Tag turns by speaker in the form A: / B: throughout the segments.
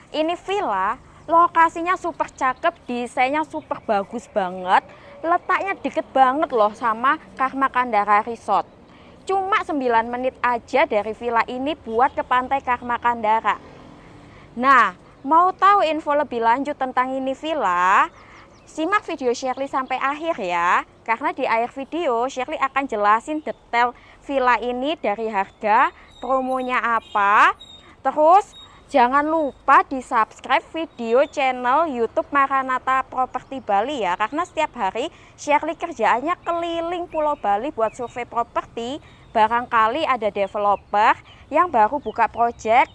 A: Ini villa, lokasinya super cakep, desainnya super bagus banget. Letaknya deket banget loh sama Karma Kandara Resort. Cuma 9 menit aja dari villa ini buat ke pantai Karma Kandara. Nah, mau tahu info lebih lanjut tentang ini villa? Simak video Shirley sampai akhir ya. Karena di akhir video Shirley akan jelasin detail villa ini dari harga, promonya apa. Terus jangan lupa di subscribe video channel YouTube Maranatha Property Bali ya. Karena setiap hari Shirley kerjaannya keliling Pulau Bali buat survei properti. Barangkali ada developer yang baru buka project,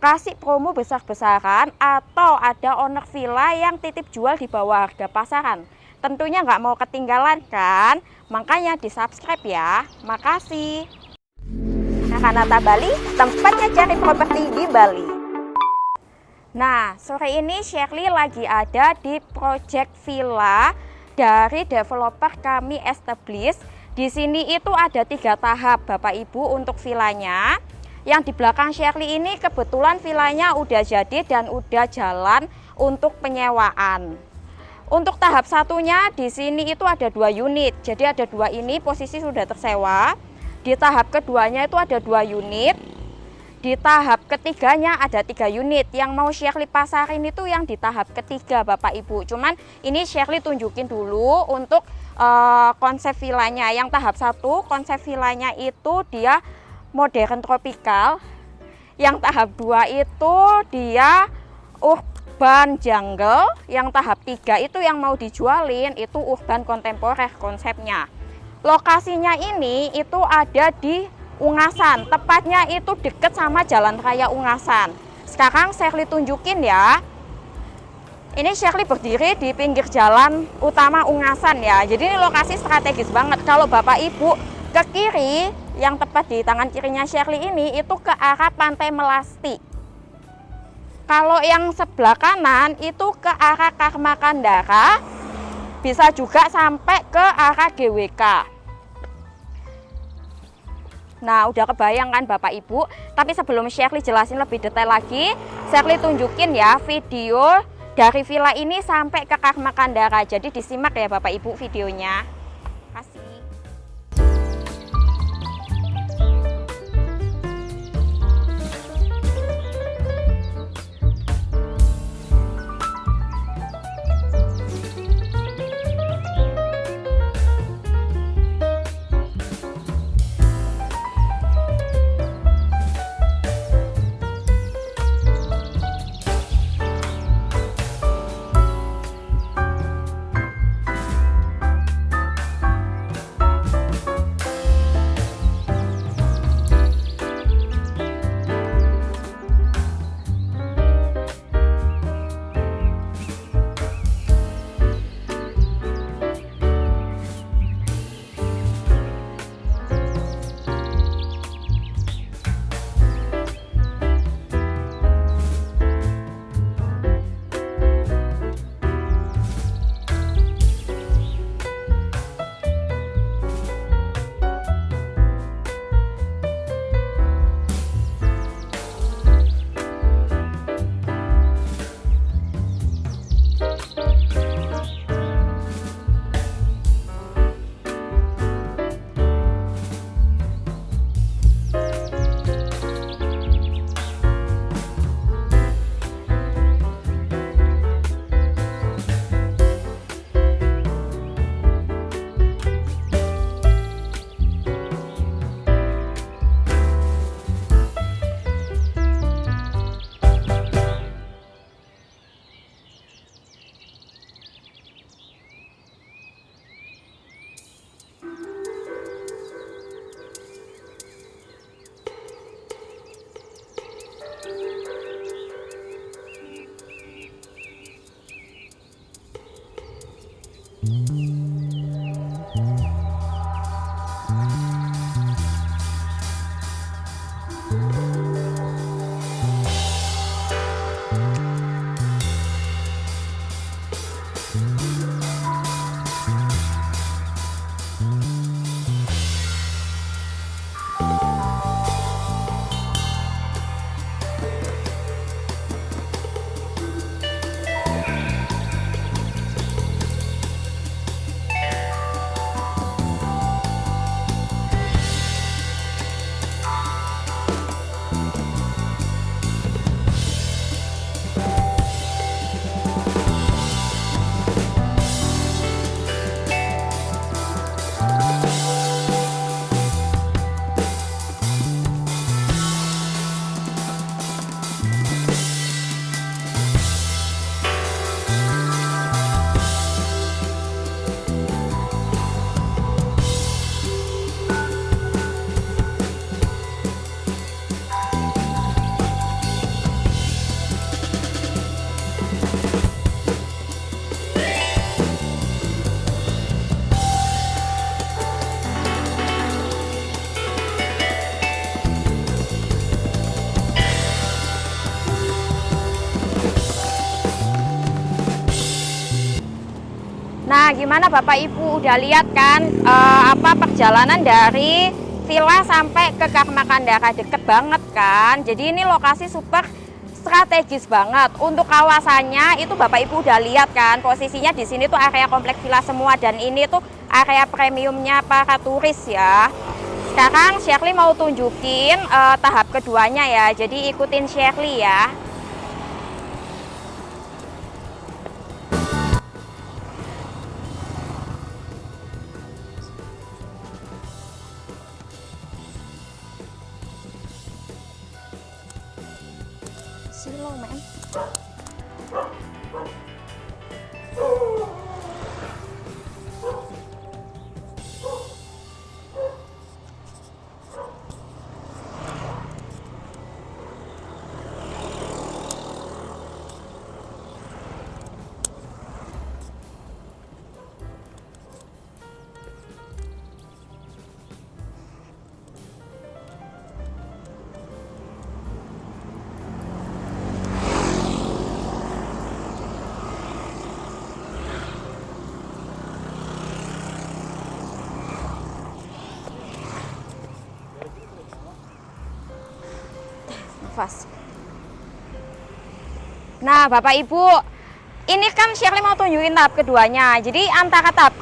A: kasih promo besar-besaran, atau ada owner villa yang titip jual di bawah harga pasaran. Tentunya nggak mau ketinggalan kan? Makanya di subscribe ya. Makasih. Maranatha Bali, tempatnya cari properti di Bali. Nah, sore ini Shirley lagi ada di project villa dari developer kami establish. Di sini itu ada 3 tahap Bapak Ibu untuk villanya. Yang di belakang Shirley ini kebetulan villanya udah jadi dan udah jalan untuk penyewaan. Untuk tahap satunya di sini itu ada 2 unit. Jadi ada 2 ini posisi sudah tersewa. Di tahap keduanya itu ada 2 unit. Di tahap ketiganya ada 3 unit. Yang mau Shirley pasarin itu yang di tahap ketiga Bapak Ibu. Cuman ini Shirley tunjukin dulu untuk konsep villanya. Yang tahap 1 konsep villanya itu dia modern tropikal. Yang tahap 2 itu dia urban jungle. Yang tahap 3 itu yang mau dijualin itu urban kontemporer konsepnya. Lokasinya ini itu ada di Ungasan, tepatnya itu deket sama Jalan Raya Ungasan. Sekarang Shirley tunjukin ya. Ini Shirley berdiri di pinggir jalan utama Ungasan ya. Jadi ini lokasi strategis banget. Kalau Bapak Ibu ke kiri, yang tepat di tangan kirinya Shirley ini itu ke arah Pantai Melasti. Kalau yang sebelah kanan itu ke arah Karma Kandara, bisa juga sampai ke arah GWK. Nah, udah kebayang kan Bapak Ibu? Tapi sebelum Shirley jelasin lebih detail lagi, Shirley tunjukin ya video dari villa ini sampai ke Karma Kandara. Jadi disimak ya Bapak Ibu videonya. Kasih. Nah, gimana Bapak Ibu udah lihat kan apa perjalanan dari villa sampai ke Karma Kandara, deket banget kan. Jadi ini lokasi super strategis banget. Untuk kawasannya itu Bapak Ibu udah lihat kan, posisinya di sini tuh area kompleks villa semua dan ini tuh area premiumnya para turis ya. Sekarang Shirley mau tunjukin tahap keduanya ya. Jadi ikutin Shirley ya. Slow man. Nafas. Nah, Bapak Ibu, ini kan Shirley mau tunjukin tahap keduanya. Jadi antara tahap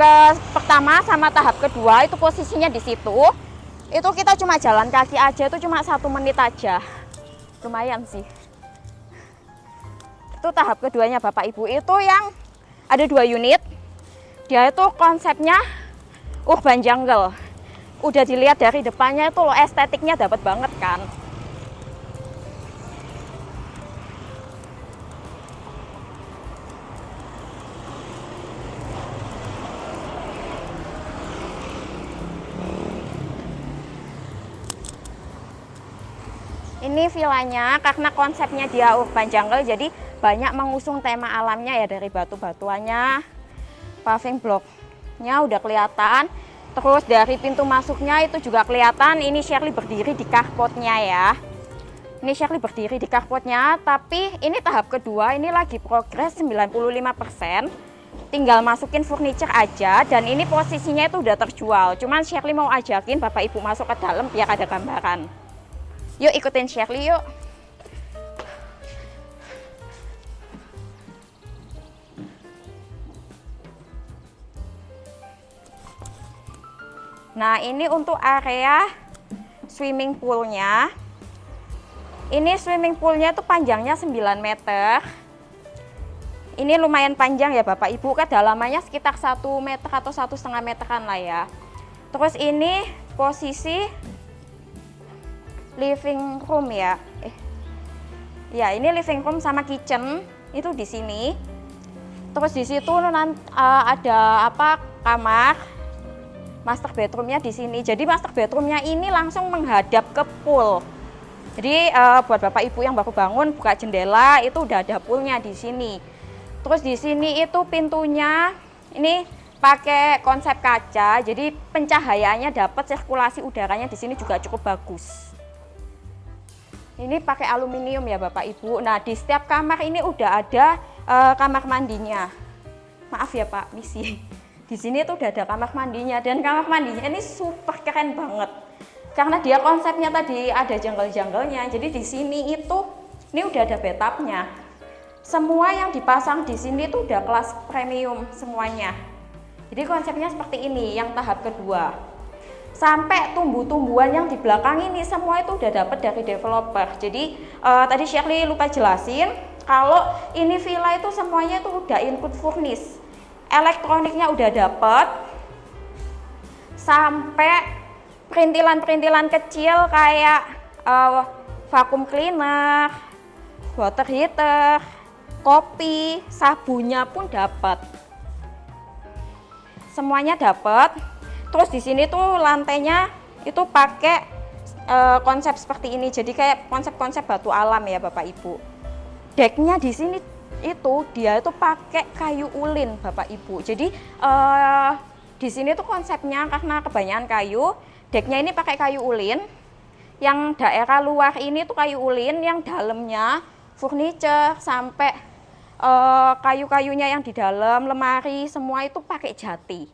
A: pertama sama tahap kedua itu posisinya di situ. Itu kita cuma jalan kaki aja, itu cuma 1 menit aja. Lumayan sih. Itu tahap keduanya Bapak Ibu. Itu yang ada 2 unit. Dia itu konsepnya urban jungle. Udah dilihat dari depannya itu loh, estetiknya dapat banget kan. Ini villanya karena konsepnya dia urban jungle, jadi banyak mengusung tema alamnya ya, dari batu-batuannya, paving blocknya udah kelihatan. Terus dari pintu masuknya itu juga kelihatan. Ini Shirley berdiri di carportnya ya. Ini Shirley berdiri di carportnya, tapi ini tahap kedua, ini lagi progres 95%. Tinggal masukin furniture aja dan ini posisinya itu udah terjual. Cuman Shirley mau ajakin Bapak Ibu masuk ke dalam biar ada gambaran. Yuk ikutin Shirley yuk. Nah, ini untuk area swimming poolnya. Ini swimming poolnya tuh panjangnya 9 meter. Ini lumayan panjang ya Bapak Ibu, kedalamannya sekitar 1 meter atau 1,5 meteran lah ya. Terus ini posisi living room ya. Ya, ini living room sama kitchen itu di sini. Terus di situ ada apa, kamar. Master bedroomnya di sini. Jadi master bedroomnya ini langsung menghadap ke pool. Jadi buat Bapak Ibu yang baru bangun buka jendela itu udah ada poolnya di sini. Terus di sini itu pintunya ini pakai konsep kaca. Jadi pencahayaannya dapat, sirkulasi udaranya di sini juga cukup bagus. Ini pakai aluminium ya Bapak Ibu. Nah, di setiap kamar ini udah ada kamar mandinya. Maaf ya Pak, misi. Di sini tuh udah ada kamar mandinya dan kamar mandinya ini super keren banget. Karena dia konsepnya tadi ada jungle-junglenya. Jadi di sini itu ini udah ada bathtubnya. Semua yang dipasang di sini tuh udah kelas premium semuanya. Jadi konsepnya seperti ini yang tahap kedua. Sampai tumbuh-tumbuhan yang di belakang ini semua itu udah dapat dari developer. Jadi tadi Shirley lupa jelasin kalau ini villa itu semuanya itu udah include furnish. Elektroniknya udah dapat. Sampai perintilan-perintilan kecil kayak vacuum cleaner, water heater, kopi, sabunnya pun dapat. Semuanya dapat. Terus di sini tuh lantainya itu pakai konsep seperti ini. Jadi kayak konsep-konsep batu alam ya Bapak Ibu. Decknya di sini itu dia itu pakai kayu ulin Bapak Ibu. Jadi di sini tuh konsepnya karena kebanyakan kayu, decknya ini pakai kayu ulin. Yang daerah luar ini tuh kayu ulin, yang dalamnya furniture sampai kayu-kayunya yang di dalam lemari semua itu pakai jati.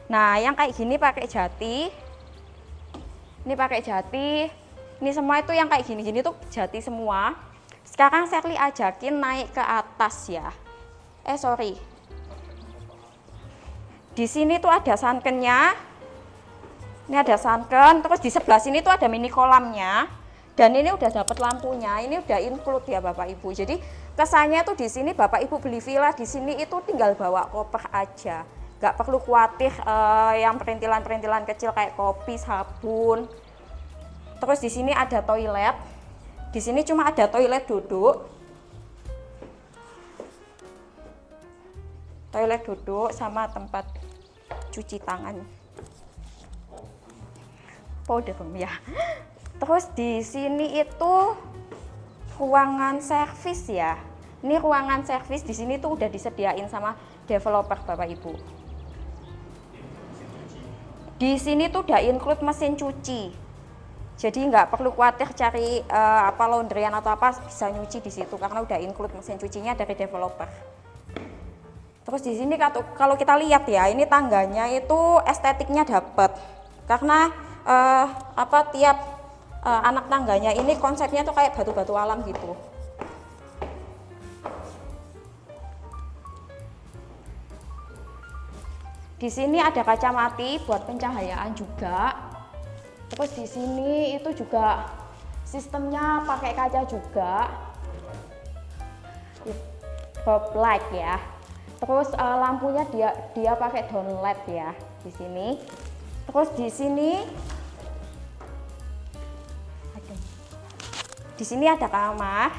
A: Nah, yang kayak gini pakai jati. Ini pakai jati. Ini semua itu yang kayak gini-gini tuh jati semua. Sekarang Sherly ajakin naik ke atas ya. Sorry. Di sini tuh ada sunkennya. Ini ada sunken. Terus di sebelah sini tuh ada mini kolamnya. Dan ini udah dapat lampunya, ini udah include ya Bapak Ibu. Jadi kesannya tuh di sini Bapak Ibu beli villa di sini itu tinggal bawa koper aja, nggak perlu khawatir yang perintilan-perintilan kecil kayak kopi, sabun. Terus di sini ada toilet. Di sini cuma ada toilet duduk. Toilet duduk sama tempat cuci tangan. Powder ya. Terus di sini itu ruangan servis ya. Ini ruangan servis di sini tuh udah disediain sama developer Bapak Ibu. Di sini tuh udah include mesin cuci. Jadi nggak perlu khawatir cari laundryan atau apa, bisa nyuci di situ karena udah include mesin cucinya dari developer. Terus di sini kalau kita lihat ya, ini tangganya itu estetiknya dapet karena tiap anak tangganya ini konsepnya tuh kayak batu-batu alam gitu. Di sini ada kaca mati buat pencahayaan juga. Terus di sini itu juga sistemnya pakai kaca juga. Pop light ya. Terus lampunya dia pakai down LED ya di sini. Terus di sini ada kamar.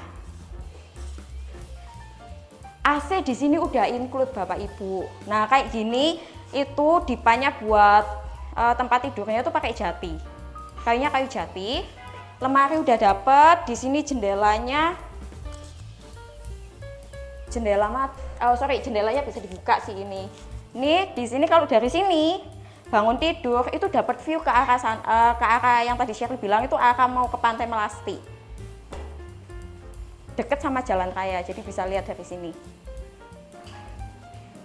A: AC di sini udah include Bapak Ibu. Nah, kayak gini itu dipanya buat tempat tidurnya itu pakai jati. Kayunya kayu jati. Lemari udah dapet. Di sini jendelanya jendelanya bisa dibuka sih ini. Ini di sini kalau dari sini bangun tidur itu dapat view ke arah yang tadi Sherly bilang itu arah mau ke Pantai Melasti. Deket sama jalan raya, jadi bisa lihat dari sini.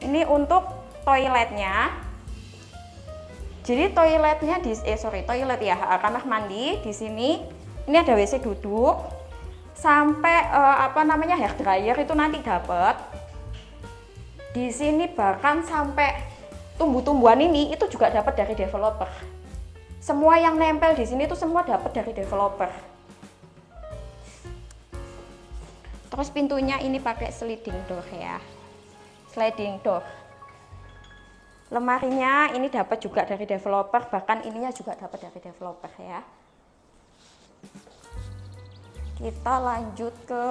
A: Ini untuk toiletnya. Jadi toiletnya toilet ya, kamar mandi di sini. Ini ada WC duduk. Sampai hair dryer itu nanti dapat. Di sini bahkan sampai tumbuh-tumbuhan ini itu juga dapat dari developer. Semua yang nempel di sini tuh semua dapat dari developer. Terus pintunya ini pakai sliding door ya. Sliding door. Lemarinya ini dapat juga dari developer, bahkan ininya juga dapat dari developer ya. Kita lanjut ke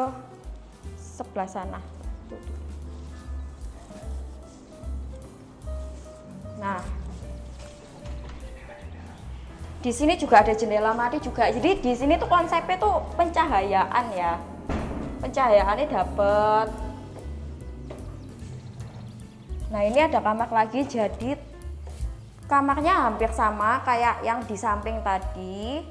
A: sebelah sana. Nah, di sini juga ada jendela mati juga. Jadi di sini tuh konsepnya tuh pencahayaan ya. Pencahayaannya dapet. Nah, ini ada kamar lagi, jadi kamarnya hampir sama kayak yang di samping tadi.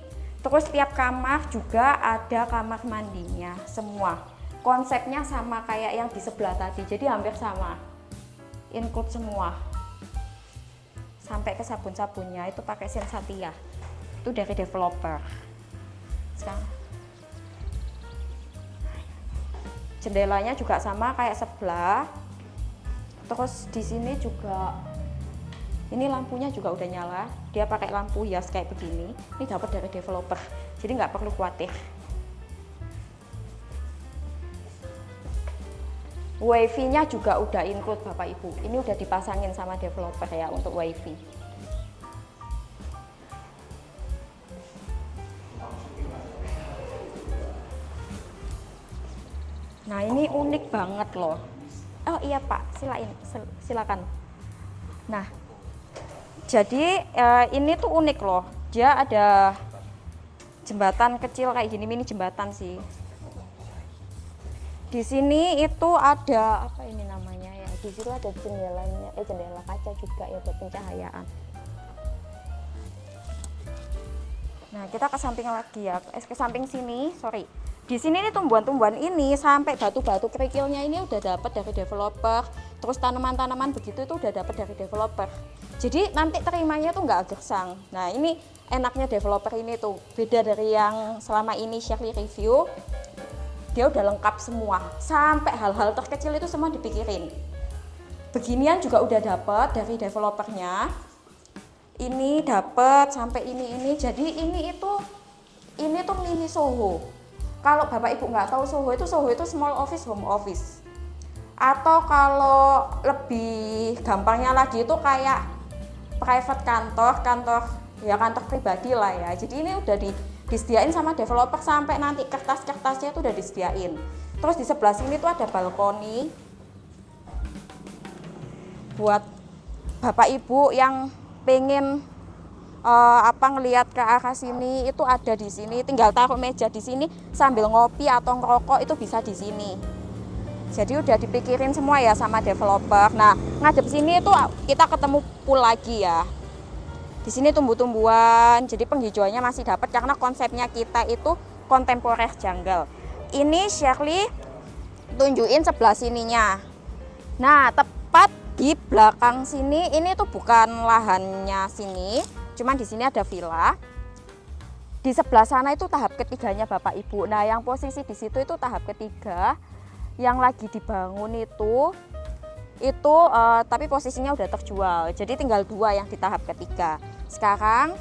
A: Terus tiap kamar juga ada kamar mandinya semua. Konsepnya sama kayak yang di sebelah tadi, jadi hampir sama. Include semua. Sampai ke sabun-sabunnya itu pakai Sensatia. Itu dari developer. Sekarang jendelanya juga sama kayak sebelah. Terus di sini juga ini lampunya juga udah nyala. Dia pakai lampu hias kayak begini. Ini dapat dari developer. Jadi nggak perlu khawatir. WiFi-nya juga udah include Bapak Ibu. Ini udah dipasangin sama developer ya untuk WiFi. Nah, ini unik banget loh. Oh iya Pak, silakan. Nah, jadi ini tuh unik loh. Dia ada jembatan kecil kayak gini, mini jembatan sih. Di sini itu ada apa ini namanya ya? Di situ ada jendelanya, jendela kaca juga ya buat pencahayaan. Nah, kita ke samping lagi ya. Ke samping sini, sorry. di sini nih tumbuhan-tumbuhan ini sampai batu-batu kerikilnya ini udah dapat dari developer. Terus tanaman-tanaman begitu itu udah dapat dari developer. Jadi nanti terimanya tuh nggak gersang. Nah ini enaknya developer ini tuh, beda dari yang selama ini Shirley review. Dia udah lengkap semua, sampai hal-hal terkecil itu semua dipikirin. Beginian juga udah dapat dari developernya. Ini dapat sampai ini. Jadi ini tuh mini Soho. Kalau Bapak Ibu nggak tahu Soho itu small office, home office. Atau kalau lebih gampangnya lagi itu kayak private kantor pribadi lah ya. Jadi ini udah disediain sama developer sampai nanti kertas-kertasnya itu udah disediain. Terus di sebelah sini tuh ada balkoni buat Bapak Ibu yang pengen ngelihat ke arah sini, itu ada di sini. Tinggal taruh meja di sini sambil ngopi atau ngerokok itu bisa di sini. Jadi udah dipikirin semua ya sama developer. Nah, ngadep sini itu kita ketemu pool lagi ya. Di sini tumbuh-tumbuhan, jadi penghijauannya masih dapat karena konsepnya kita itu kontemporer jungle. Ini Shirley tunjukin sebelah sininya. Nah, tepat di belakang sini, ini tuh bukan lahannya sini, cuman di sini ada villa. Di sebelah sana itu tahap ketiganya Bapak Ibu. Nah, yang posisi di situ itu tahap ketiga, yang lagi dibangun itu tapi posisinya udah terjual. Jadi tinggal 2 yang di tahap ketiga. Sekarang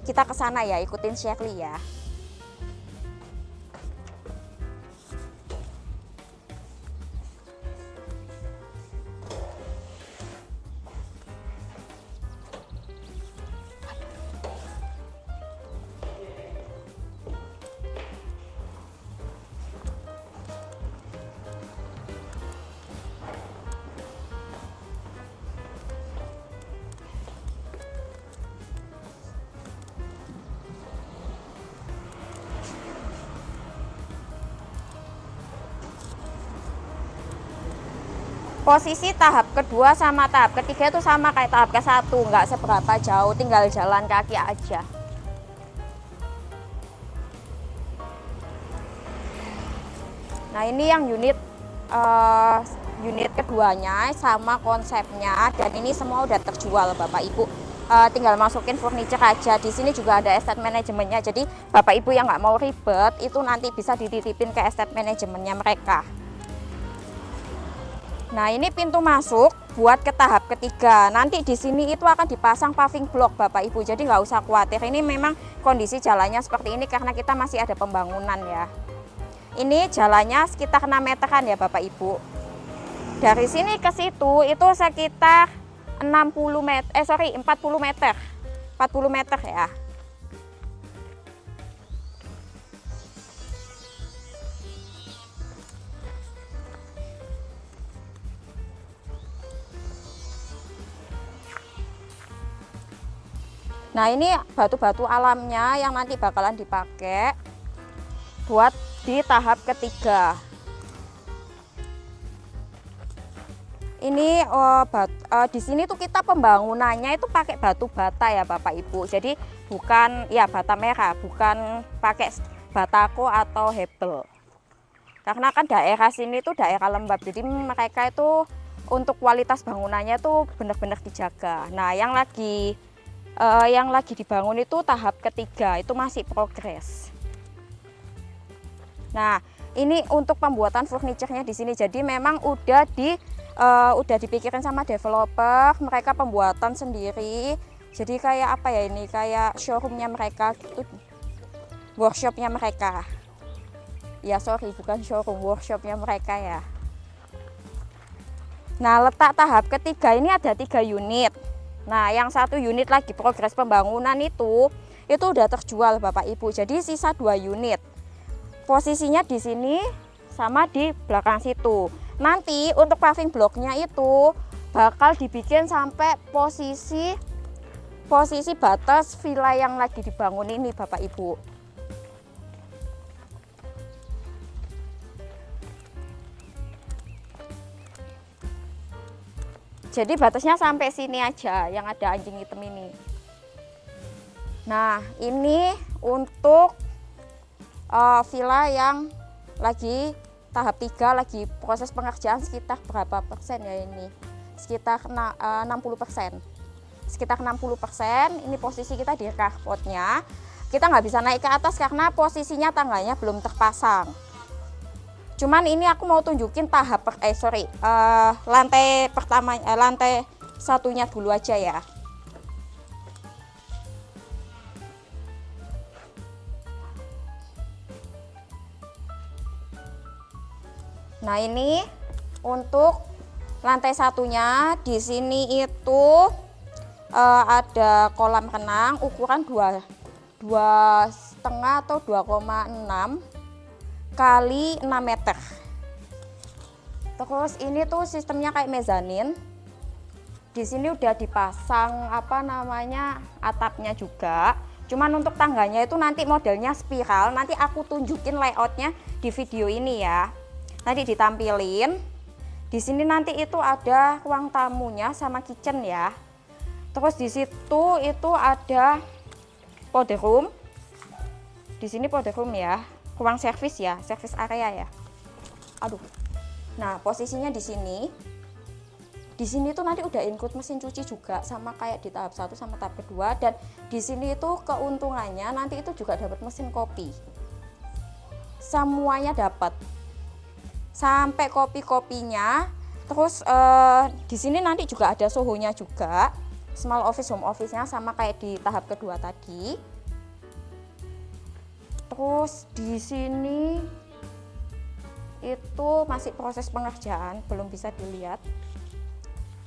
A: kita ke sana ya, ikutin Shirley ya. Posisi tahap kedua sama tahap ketiga itu sama kayak tahap ke-1, nggak seberapa jauh, tinggal jalan kaki aja. Nah ini yang unit keduanya sama konsepnya, dan ini semua udah terjual Bapak Ibu. Tinggal masukin furniture aja. Di sini juga ada estate manajemennya, jadi Bapak Ibu yang nggak mau ribet itu nanti bisa dititipin ke estate manajemennya mereka. Nah ini pintu masuk buat ke tahap ketiga. Nanti di sini itu akan dipasang paving block Bapak Ibu, jadi nggak usah khawatir. Ini memang kondisi jalannya seperti ini karena kita masih ada pembangunan ya. Ini jalannya sekitar 6 meteran ya Bapak Ibu. Dari sini ke situ itu sekitar 40 meter ya. Nah ini batu-batu alamnya yang nanti bakalan dipakai buat di tahap ketiga. Ini di sini tuh kita pembangunannya itu pakai batu bata ya Bapak Ibu. Jadi bukan ya bata merah, bukan pakai batako atau hebel. Karena kan daerah sini tuh daerah lembab, jadi mereka itu untuk kualitas bangunannya tuh benar-benar dijaga. Nah yang lagi dibangun itu tahap ketiga, itu masih progres. Nah ini untuk pembuatan furniturnya di sini, jadi memang udah dipikirin sama developer, mereka pembuatan sendiri. Jadi kayak apa ya, ini kayak showroomnya mereka gitu, workshopnya mereka. Ya sorry, bukan showroom, workshopnya mereka ya. Nah letak tahap ketiga ini ada 3 unit. Nah yang 1 unit lagi progres pembangunan itu udah terjual Bapak Ibu. Jadi sisa 2 unit. Posisinya di sini sama di belakang situ. Nanti untuk paving blocknya itu bakal dibikin sampai posisi batas villa yang lagi dibangun ini Bapak Ibu. Jadi batasnya sampai sini aja yang ada anjing hitam ini. Nah ini untuk villa yang lagi tahap 3, lagi proses pengerjaan sekitar berapa persen ya ini? Sekitar 60%. Sekitar 60%, ini posisi kita di carportnya. Kita nggak bisa naik ke atas karena posisinya tangganya belum terpasang. Cuman ini aku mau tunjukin tahap lantai pertama, lantai satunya dulu aja ya. Nah, ini untuk lantai satunya. Di sini itu ada kolam renang ukuran 2,5 atau 2,6 kali 6 meter. Terus ini tuh sistemnya kayak mezanin. Di sini udah dipasang atapnya juga. Cuman untuk tangganya itu nanti modelnya spiral. Nanti aku tunjukin layoutnya di video ini ya. Nanti ditampilin. Di sini nanti itu ada ruang tamunya sama kitchen ya. Terus di situ itu ada powder room. Di sini powder room ya, ruang servis ya, servis area ya. Aduh. Nah, posisinya di sini. Di sini tuh nanti udah include mesin cuci juga sama kayak di tahap 1 sama tahap kedua, dan di sini itu keuntungannya nanti itu juga dapat mesin kopi. Semuanya dapat. Sampai kopi-kopinya. Terus di sini nanti juga ada sohonya juga. Small office, home office-nya sama kayak di tahap kedua tadi. Terus di sini itu masih proses pengerjaan, belum bisa dilihat.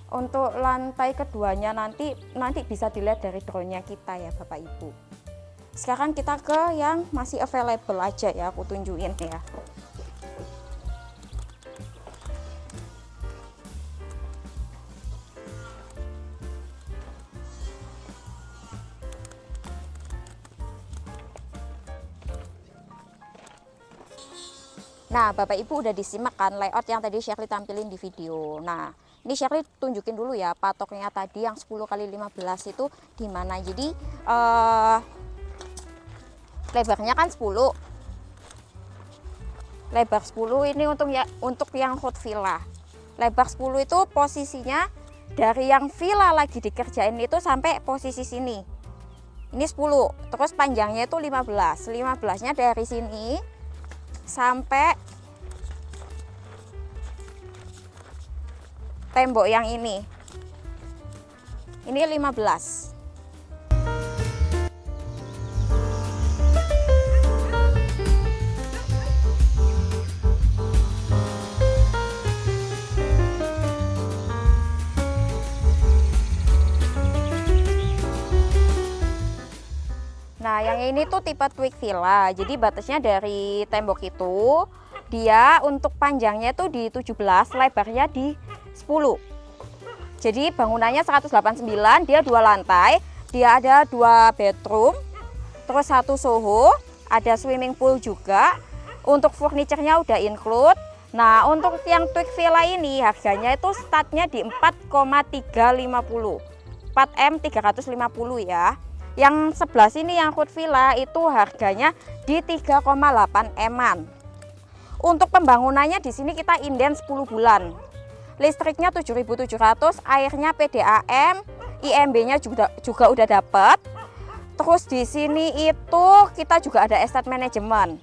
A: Untuk lantai keduanya nanti bisa dilihat dari drone-nya kita ya Bapak Ibu. Sekarang kita ke yang masih available aja ya, aku tunjukin ya. Nah, Bapak Ibu udah disimak kan layout yang tadi Shirley tampilin di video. Nah, ini Shirley tunjukin dulu ya patoknya tadi yang 10 kali 15 itu di mana. Jadi lebarnya kan 10. Lebar 10 ini untuk yang hot villa. Lebar 10 itu posisinya dari yang villa lagi dikerjain itu sampai posisi sini. Ini 10. Terus panjangnya itu 15. 15-nya dari sini sampai tembok yang ini 15. Nah, yang ini tuh tipe Twig Villa. Jadi batasnya dari tembok itu, dia untuk panjangnya itu di 17, lebarnya di 10. Jadi bangunannya 189, dia 2 lantai, dia ada 2 bedroom, terus 1 soho, ada swimming pool juga. Untuk furniture-nya udah include. Nah, untuk yang Twig Villa ini harganya itu startnya di 4,350. 4M 350 ya. Yang sebelah sini yang Hot Villa itu harganya di 3,8 M-an. Untuk pembangunannya di sini kita inden 10 bulan. Listriknya 7.700, airnya PDAM, IMB-nya juga udah dapat. Terus di sini itu kita juga ada estate management.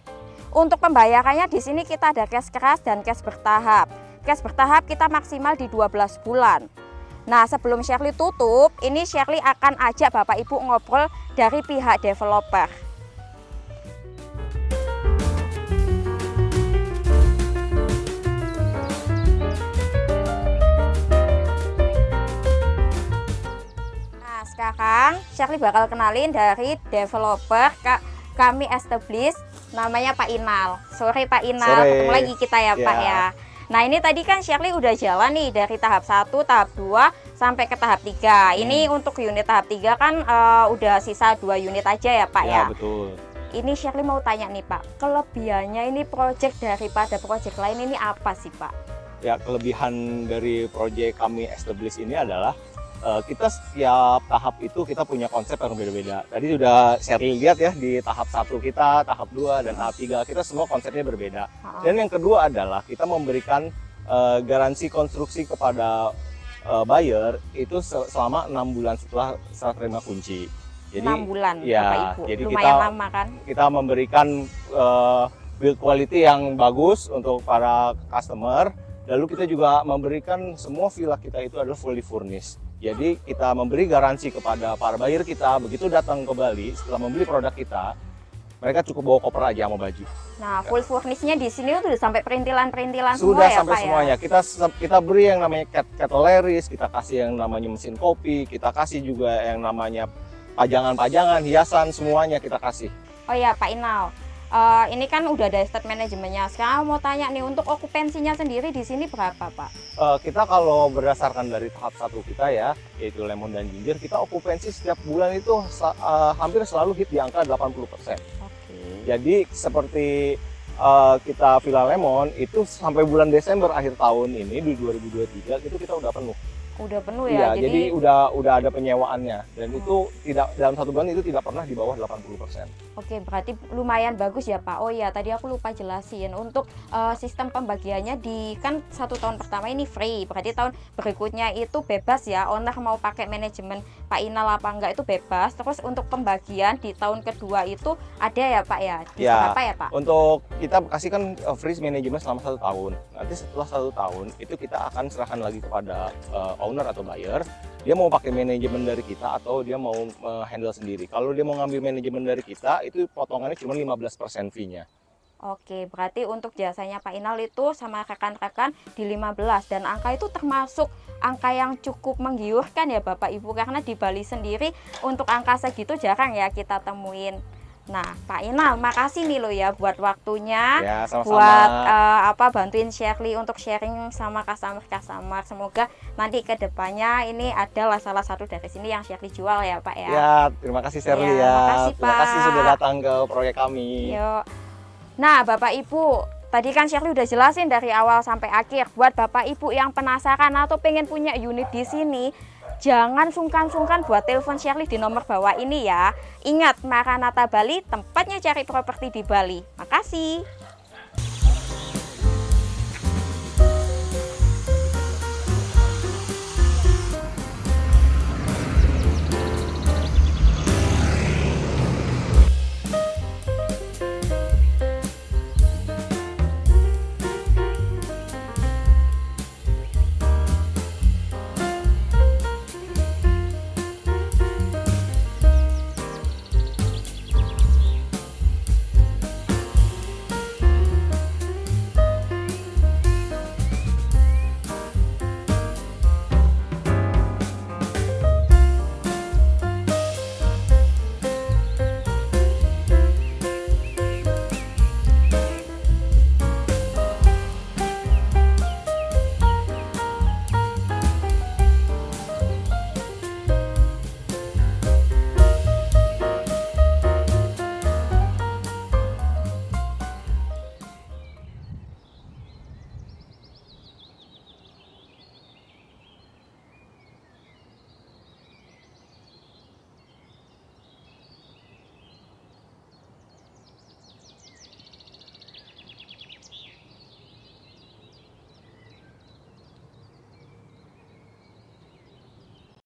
A: Untuk pembayarannya di sini kita ada cash keras dan cash bertahap. Cash bertahap kita maksimal di 12 bulan. Nah, sebelum Shirley tutup, ini Shirley akan ajak Bapak Ibu ngobrol dari pihak developer. Nah, sekarang Shirley bakal kenalin dari developer kami establish, namanya Pak Inal. Sore Pak Inal, ketemu lagi kita ya Pak ya. Nah, ini tadi kan Shirley udah jalan nih dari tahap 1, tahap 2 sampai ke tahap 3. Ini untuk unit tahap 3 kan udah sisa 2 unit aja ya Pak ya.
B: Betul.
A: Ini Shirley mau tanya nih Pak, kelebihannya ini project daripada project lain ini apa sih Pak?
B: Ya, kelebihan dari project kami establish ini adalah kita setiap tahap itu kita punya konsep yang berbeda-beda. Tadi sudah Sherly lihat ya di tahap 1 kita, tahap 2 dan tahap 3 kita semua konsepnya berbeda. Dan yang kedua adalah kita memberikan garansi konstruksi kepada buyer itu selama 6 bulan setelah serah terima kunci. Jadi
A: 6 bulan,
B: ya,
A: Bapak Ibu.
B: jadi
A: Lumayan lama kan?
B: Kita memberikan build quality yang bagus untuk para customer. Lalu kita juga memberikan semua villa kita itu adalah fully furnished. Jadi kita memberi garansi kepada para buyer kita, begitu datang ke Bali setelah membeli produk kita, mereka cukup bawa koper aja sama baju.
A: Nah, full furnish-nya di sini tuh udah sampai perintilan-perintilan semua
B: Sudah
A: ya,
B: sampai
A: Pak
B: semuanya.
A: ya?
B: Kita beri yang namanya keteleris, kita kasih yang namanya mesin kopi, kita kasih juga yang namanya pajangan-pajangan, hiasan, semuanya kita kasih.
A: Oh ya, Pak Inal. Ini kan udah ada estate manajemennya. Sekarang mau tanya nih, untuk okupansinya sendiri di sini berapa, Pak?
B: Kita kalau berdasarkan dari tahap 1 kita ya, yaitu lemon dan ginger, kita okupansi setiap bulan itu hampir selalu hit di angka 80%.
A: Oke.
B: Jadi seperti kita Villa Lemon itu sampai bulan Desember akhir tahun ini di 2023 itu kita udah penuh.
A: Udah penuh ya?
B: Iya, jadi udah ada penyewaannya dan itu tidak dalam 1 bulan itu tidak pernah di bawah 80%.
A: Oke, berarti lumayan bagus ya, Pak. Oh ya, tadi aku lupa jelasin untuk sistem pembagiannya di kan 1 tahun pertama ini free, berarti tahun berikutnya itu bebas ya. Owner mau pakai manajemen Pak Inal apa enggak itu bebas. Terus untuk pembagian di tahun kedua itu ada ya, Pak ya? Di berapa ya, Pak?
B: Untuk kita kasihkan free manajemen selama 1 tahun. Nanti setelah 1 tahun itu kita akan serahkan lagi kepada owner atau buyer, dia mau pakai manajemen dari kita atau dia mau handle sendiri. Kalau dia mau ngambil manajemen dari kita, itu potongannya cuma 15% fee-nya.
A: Oke, berarti untuk jasanya Pak Inal itu sama rekan-rekan di 15, dan angka itu termasuk angka yang cukup menggiurkan ya Bapak Ibu, karena di Bali sendiri untuk angka segitu jarang ya kita temuin. Nah, Pak Inal, makasih nih lo ya buat waktunya,
B: Ya, sama-sama.
A: buat bantuin Sherly untuk sharing sama customer. Semoga nanti ke depannya ini adalah salah satu dari sini yang Sherly jual ya, Pak ya.
B: Ya, terima kasih Sherly
A: Ya,
B: ya.
A: makasih,
B: Terima kasih
A: Pak.
B: sudah datang ke proyek kami.
A: Yuk. Nah, Bapak Ibu, tadi kan Sherly udah jelasin dari awal sampai akhir. Buat Bapak Ibu yang penasaran atau pengen punya unit di sini, jangan sungkan-sungkan buat telepon Sherly di nomor bawah ini ya. Ingat, Maranatha Bali, tempatnya cari properti di Bali. Makasih.